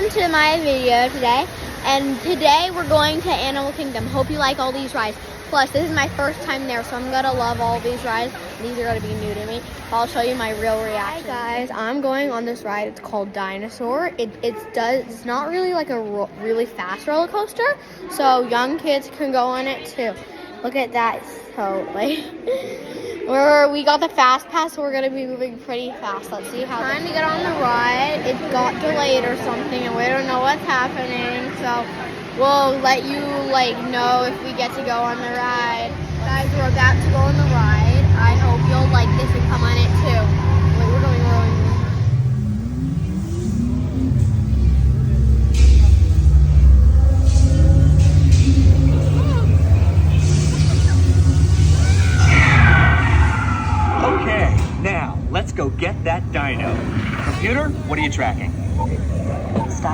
welcome to my video today. And today we're going to Animal Kingdom. Hope you like all these rides. Plus, this is my first time there, so I'm gonna love all these rides. These are gonna be new to me. I'll show you my real reaction. Hi guys, I'm going on this ride. It's called Dinosaur. It's not really like a really fast roller coaster, so young kids can go on it too. Look at that. So like, we got the fast pass, so we're gonna be moving pretty fast. Let's see how. Trying to get on the ride. It got delayed or something, and we don't know what's happening. So we'll let you know if we get to go on the ride. Guys, we're about to go on the ride. I hope you'll like this and come on it too. Wait, we're going. Okay, now let's go get that dino. Computer, what are you tracking?